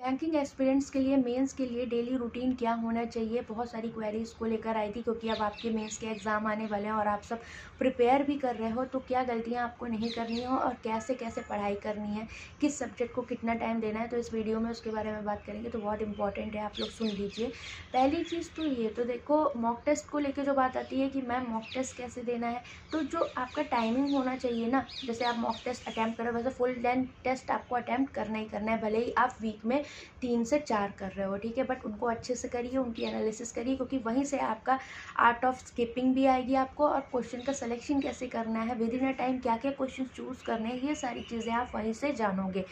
Banking aspirants के लिए mains के लिए डेली रूटीन क्या होना चाहिए, बहुत सारी क्वेरीज को लेकर आई थी क्योंकि अब आपके मेंस के एग्ज़ाम आने वाले हैं और आप सब प्रिपेयर भी कर रहे हो। तो क्या गलतियां आपको नहीं करनी हो और कैसे कैसे पढ़ाई करनी है, किस सब्जेक्ट को कितना टाइम देना है, तो इस वीडियो में उसके बारे में बात करेंगे। तो बहुत इंपॉर्टेंट है, आप लोग सुन लीजिए। पहली चीज़ तो ये, तो देखो मॉक टेस्ट को लेकर जो बात आती है कि मैम मॉक टेस्ट कैसे देना है, तो जो आपका टाइमिंग होना चाहिए ना, जैसे आप मॉक टेस्ट अटैम्प्ट करो वैसे फुल लेंथ टेस्ट आपको अटैम्प्ट करना ही करना है, भले ही आप वीक में 3 से 4 कर रहे हो, ठीक है। बट उनको अच्छे से करिए, उनकी एनालिसिस करिए, क्योंकि वहीं से आपका आर्ट ऑफ स्किपिंग भी आएगी आपको, और क्वेश्चन का सिलेक्शन कैसे करना है, विद इन अ टाइम क्या क्या क्वेश्चन चूज़ करने हैं, ये सारी चीज़ें आप वहीं से जानोगे।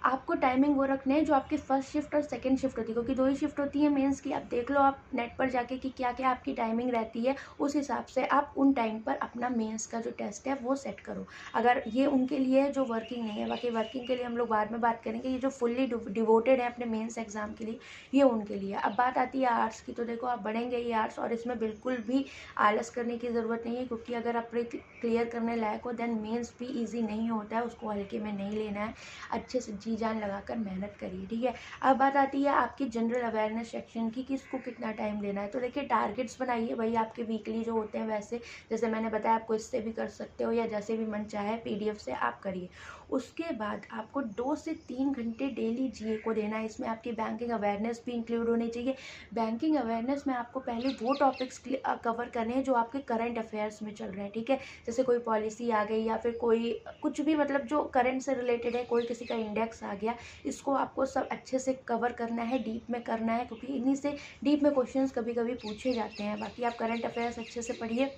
आपको टाइमिंग वो रखने हैं जो आपकी फर्स्ट शिफ्ट और सेकंड शिफ्ट होती है, क्योंकि 2 ही शिफ्ट होती है मेंस की। आप देख लो आप नेट पर जाके कि क्या क्या आपकी टाइमिंग रहती है, उस हिसाब से आप उन टाइम पर अपना मेंस का जो टेस्ट है वो सेट करो। अगर ये उनके लिए है जो वर्किंग नहीं है, बाकी वर्किंग के लिए हम लोग बाद में बात करेंगे। ये जो फुल्ली डिवोटेड है अपने मेंस एग्जाम के लिए, ये उनके लिए। अब बात आती है आर्ट्स की, तो देखो आप बढ़ेंगे ही आर्ट्स, और इसमें बिल्कुल भी आलस करने की ज़रूरत नहीं है, क्योंकि अगर आप क्लियर करने लायक हो देन मेंस भी ईजी नहीं होता है, उसको हल्के में नहीं लेना है, अच्छे से जी जान लगाकर मेहनत करिए, ठीक है। अब बात आती है आपकी जनरल अवेयरनेस सेक्शन की, किसको कितना टाइम देना है। तो देखिए टारगेट्स बनाइए भाई आपके वीकली जो होते हैं, वैसे जैसे मैंने बताया आपको इससे भी कर सकते हो या जैसे भी मन चाहे पीडीएफ से आप करिए। उसके बाद आपको 2 से 3 घंटे डेली जीए को देना है। इसमें आपकी बैंकिंग अवेयरनेस भी इंक्लूड होनी चाहिए। बैंकिंग अवेयरनेस में आपको पहले वो टॉपिक्स कवर करने हैं जो आपके करंट अफेयर्स में चल रहे हैं, ठीक है। जैसे कोई पॉलिसी आ गई या फिर कोई कुछ भी, मतलब जो करंट से रिलेटेड है, कोई किसी का इंडेक्स आ गया, इसको आपको सब अच्छे से कवर करना है, डीप में करना है, क्योंकि इन्हीं से डीप में क्वेश्चंस कभी कभी पूछे जाते हैं। बाकी आप करंट अफेयर्स अच्छे से पढ़िए।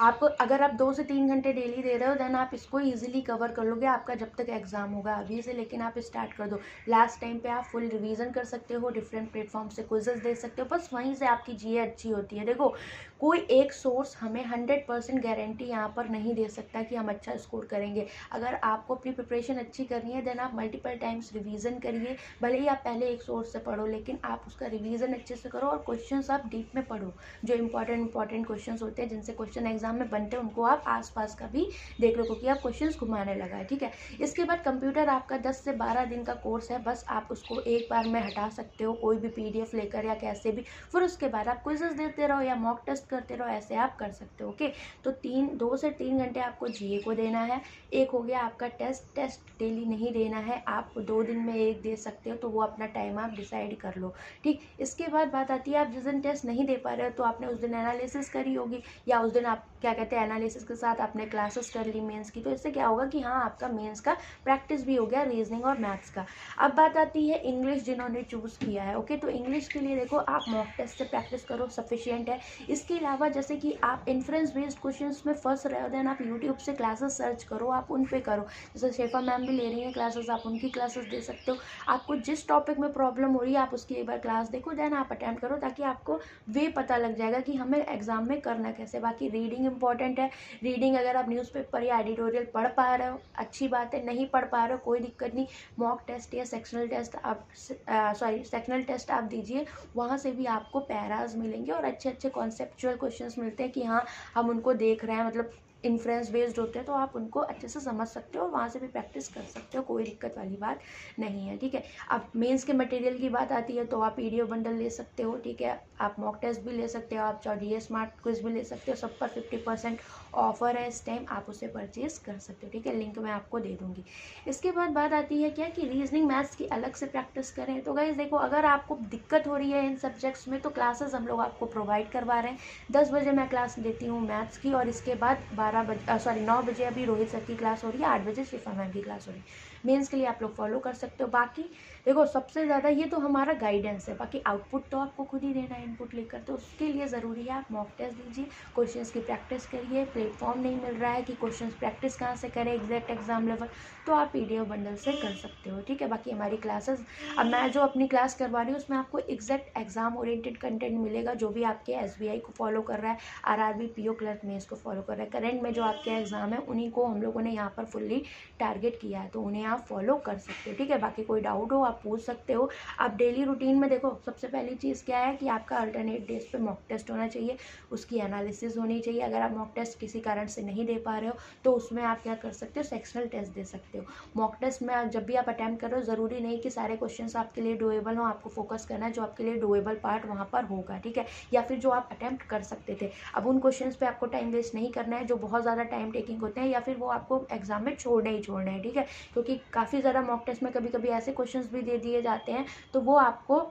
आप अगर आप 2 से 3 घंटे डेली दे रहे हो देन आप इसको इजीली कवर कर लोगे आपका जब तक एग्जाम होगा अभी से, लेकिन आप स्टार्ट कर दो। लास्ट टाइम पे आप फुल रिवीजन कर सकते हो, डिफरेंट प्लेटफॉर्म से क्विजेस दे सकते हो, बस वहीं से आपकी जीए अच्छी होती है। देखो कोई एक सोर्स हमें 100% गारंटी यहाँ पर नहीं दे सकता कि हम अच्छा स्कोर करेंगे। अगर आपको अपनी प्रिपरेशन अच्छी करनी है देन आप मल्टीपल टाइम्स रिवीजन करिए। भले ही आप पहले एक सोर्स से पढ़ो, लेकिन आप उसका रिवीजन अच्छे से करो और क्वेश्चन आप डीप में पढ़ो। जो इंपॉर्टेंट क्वेश्चन होते हैं, जिनसे क्वेश्चन एग्जाम में बनते हैं, उनको आप आसपास का भी देख लो, क्योंकि आप क्वेश्चन घुमाने लगा है, ठीक है। इसके बाद कंप्यूटर आपका 10 से 12 दिन का कोर्स है, बस आप उसको एक बार में हटा सकते हो, कोई भी पीडीएफ लेकर या कैसे भी। फिर उसके बाद आप क्विजेस देते रहो या मॉक टेस्ट करते रहो, ऐसे आप कर सकते हो, ओके। तो 2 से 3 घंटे आपको जीए को देना है। एक हो गया आपका टेस्ट डेली नहीं देना है, आप 2 दिन में एक दे सकते हो, तो वो अपना टाइम आप डिसाइड कर लो, ठीक। इसके बाद बात आती है आप जिस दिन टेस्ट नहीं दे पा रहे हो, तो आपने उस दिन एनालिसिस करी होगी, या उस दिन आप क्या कहते हैं एनालिसिस के साथ आपने क्लासेस कर ली मेंस की। तो इससे क्या होगा कि हाँ आपका मेंस का प्रैक्टिस भी हो गया, रीजनिंग और मैथ्स का। अब बात आती है इंग्लिश जिन्होंने चूज़ किया है, ओके। तो इंग्लिश के लिए देखो आप मॉक टेस्ट से प्रैक्टिस करो, सफिशियंट है। इसके अलावा जैसे कि आप इन्फ्रेंस बेस्ड क्वेश्चन में फंस रहे हो देन आप यूट्यूब से क्लासेस सर्च करो, आप उन पे करो। जैसे शेफा मैम भी ले रही हैं क्लासेस, आप उनकी क्लासेस दे सकते हो। आपको जिस टॉपिक में प्रॉब्लम हो रही है आप उसकी एक बार क्लास देखो, देन आप अटेम्प्ट करो, ताकि आपको वे पता लग जाएगा कि हमें एग्जाम में करना कैसे। बाकी रीडिंग इंपॉर्टेंट है। रीडिंग अगर आप न्यूज़पेपर या एडिटोरियल पढ़ पा रहे हो अच्छी बात है, नहीं पढ़ पा रहे हो कोई दिक्कत नहीं। मॉक टेस्ट या सेक्शनल टेस्ट आप सेक्शनल टेस्ट आप दीजिए, वहाँ से भी आपको पैराज मिलेंगे और अच्छे अच्छे कॉन्सेप्चुअल क्वेश्चंस मिलते हैं कि हाँ हम उनको देख रहे हैं, मतलब इन्फ्रेंस बेस्ड होते हैं, तो आप उनको अच्छे से समझ सकते हो, वहाँ से भी प्रैक्टिस कर सकते हो, कोई दिक्कत वाली बात नहीं है, ठीक है। अब मेंस के मटेरियल की बात आती है तो आप पीडीएफ बंडल ले सकते हो, ठीक है। आप मॉक टेस्ट भी ले सकते हो, आप डीए स्मार्ट क्विज भी ले सकते हो, सब पर 50% ऑफर है इस टाइम, आप उसे परचेज कर सकते हो, ठीक है। लिंक मैं आपको दे दूंगी। इसके बाद बात आती है क्या कि रीजनिंग मैथ्स की अलग से प्रैक्टिस करें। तो गाइस देखो अगर आपको दिक्कत हो रही है इन सब्जेक्ट्स में, तो क्लासेस हम लोग आपको प्रोवाइड करवा रहे हैं। 10 बजे मैं क्लास लेती हूँ मैथ्स की, और इसके बाद 9 बजे अभी रोहित सर की क्लास हो रही है, 8 बजे शिफा मैम की क्लास हो रही है। मेंस के लिए आप लोग फॉलो कर सकते हो। बाकी देखो सबसे ज़्यादा ये तो हमारा गाइडेंस है, बाकी आउटपुट तो आपको खुद ही देना है इनपुट लेकर, तो उसके लिए ज़रूरी है आप मॉक टेस्ट दीजिए, क्वेश्चंस की प्रैक्टिस करिए। प्लेटफॉर्म नहीं मिल रहा है कि क्वेश्चंस प्रैक्टिस कहाँ से करें एग्जैक्ट एग्जाम लेवल, तो आप पीडीएफ बंडल से कर सकते हो, ठीक है। बाकी हमारी क्लासेस, अब मैं जो अपनी क्लास करवा रही हूँ उसमें आपको एग्जैक्ट एग्जाम ओरिएंटेड कंटेंट मिलेगा, जो भी आपके एसबीआई को फॉलो कर रहा है, आरआरबी पीओ क्लर्क मेंस को फॉलो कर रहा है, करंट में जो आपके एग्जाम है उन्हीं को हम लोगों ने यहाँ पर फुल्ली टारगेट किया है, तो उन्हें आप आप फॉलो कर सकते हो, ठीक है। बाकी कोई डाउट हो आप पूछ सकते हो। आप डेली रूटीन में देखो, सबसे पहली चीज़ क्या है कि आपका अल्टरनेट डेज पे मॉक टेस्ट होना चाहिए, उसकी एनालिसिस होनी चाहिए। अगर आप मॉक टेस्ट किसी कारण से नहीं दे पा रहे हो तो उसमें आप क्या कर सकते हो, सेक्शनल टेस्ट दे सकते हो। मॉक टेस्ट में जब भी आप अटैम्प्ट कर रहे हो, ज़रूरी नहीं कि सारे क्वेश्चंस आपके लिए डुएबल हो, आपको फोकस करना है जो आपके लिए डुएबल पार्ट वहाँ पर होगा, ठीक है, या फिर जो आप अटैम्प्ट कर सकते थे। अब उन क्वेश्चंस पे आपको टाइम वेस्ट नहीं करना है जो बहुत ज़्यादा टाइम टेकिंग होते हैं, या फिर वो आपको एग्जाम में छोड़ने ही छोड़ने हैं, ठीक है। क्योंकि काफ़ी ज़्यादा मॉक टेस्ट में कभी कभी ऐसे क्वेश्चंस भी दे दिए जाते हैं तो वो आपको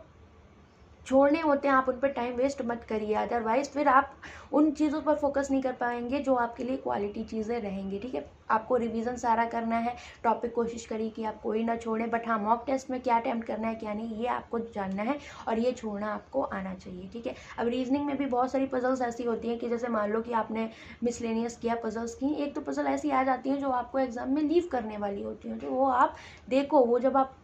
छोड़ने होते हैं, आप उन पर टाइम वेस्ट मत करिए। अदरवाइज फिर आप उन चीज़ों पर फोकस नहीं कर पाएंगे जो आपके लिए क्वालिटी चीज़ें रहेंगी, ठीक है। आपको रिवीजन सारा करना है, टॉपिक कोशिश करिए कि आप कोई ना छोड़ें, बट हाँ, मॉक टेस्ट में क्या अटैम्प्ट करना है क्या नहीं ये आपको जानना है और ये छोड़ना आपको आना चाहिए, ठीक है। अब रीजनिंग में भी बहुत सारी पजल्स ऐसी होती हैं कि जैसे मान लो कि आपने मिसलेनियस किया, पजल्स की, एक तो पजल ऐसी आ जाती हैं जो आपको एग्जाम में लीव करने वाली होती हैं, तो वो आप देखो, वो जब आप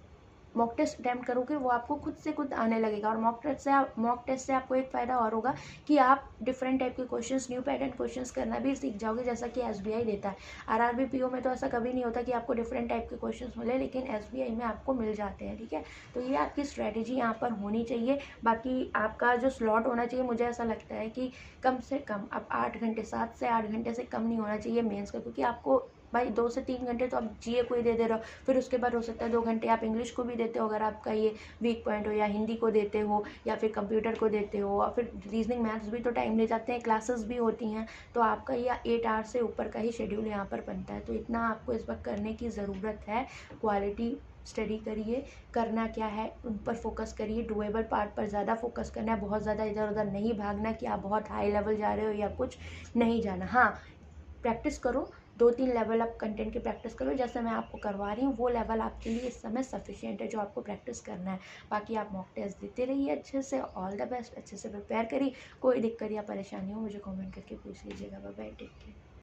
मॉक टेस्ट अटैम्प्ट करोगे वो आपको खुद से खुद आने लगेगा। और मॉक टेस्ट से आपको एक फ़ायदा और होगा कि आप डिफरेंट टाइप के क्वेश्चंस, न्यू पैटर्न क्वेश्चंस करना भी सीख जाओगे, जैसा कि एसबीआई देता है। आरआरबी पीओ में तो ऐसा कभी नहीं होता कि आपको डिफरेंट टाइप के क्वेश्चंस मिले, लेकिन एसबीआई में आपको मिल जाते हैं, ठीक है। तो ये आपकी स्ट्रैटेजी यहाँ पर होनी चाहिए। बाकी आपका जो स्लॉट होना चाहिए, मुझे ऐसा लगता है कि कम से कम अब 8 घंटे, 7 से 8 घंटे से कम नहीं होना चाहिए मेंस का, क्योंकि आपको भाई 2 से 3 घंटे तो आप जीए को ही दे रहे हो, फिर उसके बाद हो सकता है 2 घंटे आप इंग्लिश को भी देते हो अगर आपका ये वीक पॉइंट हो, या हिंदी को देते हो, या फिर कंप्यूटर को देते हो, और फिर रीजनिंग मैथ्स भी तो टाइम ले जाते हैं, क्लासेस भी होती हैं। तो आपका ये 8 आवर से ऊपर का ही शेड्यूल यहाँ पर बनता है, तो इतना आपको इस वक्त करने की ज़रूरत है। क्वालिटी स्टडी करिए, करना क्या है उन पर फोकस करिए, डुएबल पार्ट पर ज़्यादा फोकस करना है, बहुत ज़्यादा इधर उधर नहीं भागना कि आप बहुत हाई लेवल जा रहे हो या कुछ नहीं जाना। हाँ, प्रैक्टिस करो, 2-3 लेवल आप कंटेंट की प्रैक्टिस करो, जैसे मैं आपको करवा रही हूँ वो लेवल आपके लिए इस समय सफिशिएंट है जो आपको प्रैक्टिस करना है। बाकी आप मॉक टेस्ट देते रहिए अच्छे से, ऑल द बेस्ट, अच्छे से प्रिपेयर करिए। कोई दिक्कत या परेशानी हो मुझे कमेंट करके पूछ लीजिएगा। Bye bye, take care.